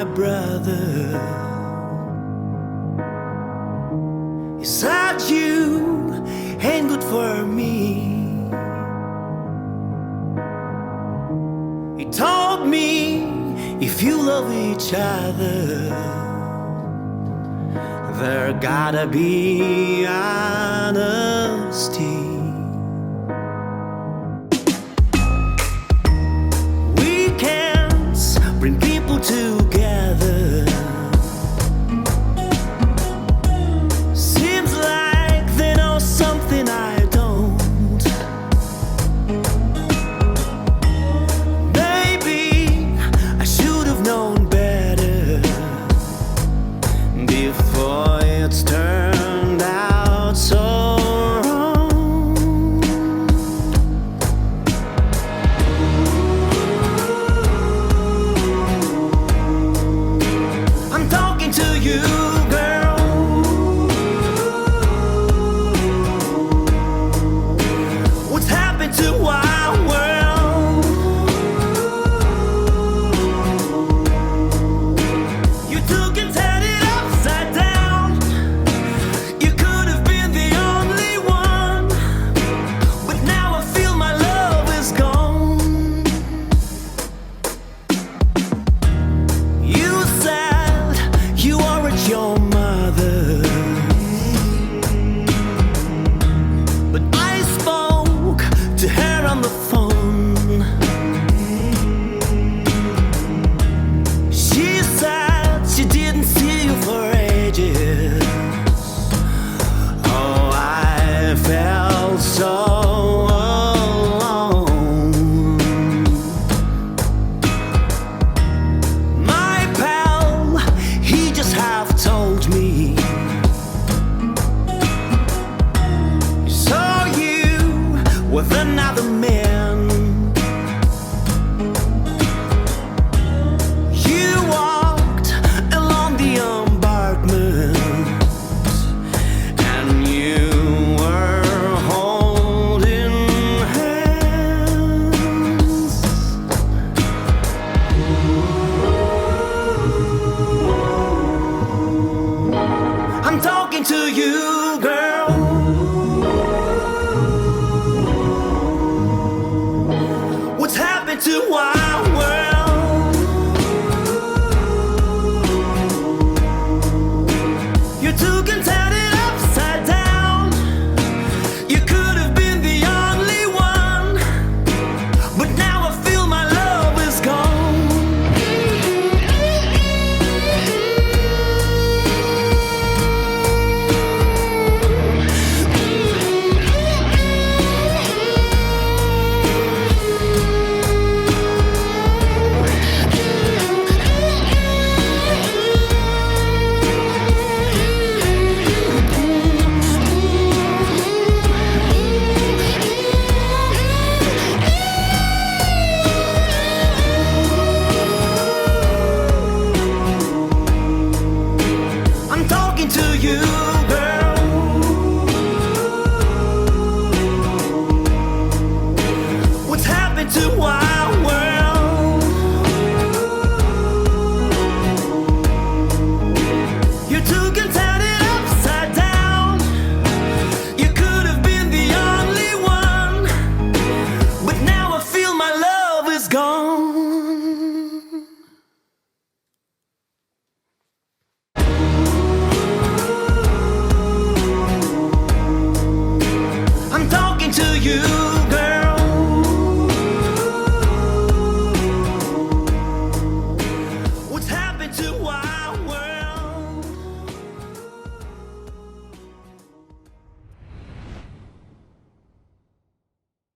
my brother. He said you ain't good for me. He told me if you love each other, there gotta be honesty. Weekends bring people together. Seems like they know something I don't. Maybe I should have known better before it's turned out so wrong. I'm talking to you, girl. What's happened to our world? You took and turned it upside down. You could have been the only one, but now I feel my love is gone. You said you aren't your mother, but I spoke to her on the phone. She said she didn't see you for ages. Oh, I felt so alone. My pal, he just half told me he saw you with another man. You walked along the embankment and you were holding hands. I'm talking to you, girl. What's happened to our world? You took and turned it upside down. You could have been the only one, but now I feel my love is gone. I'm talking to you, girl. What's happened to why?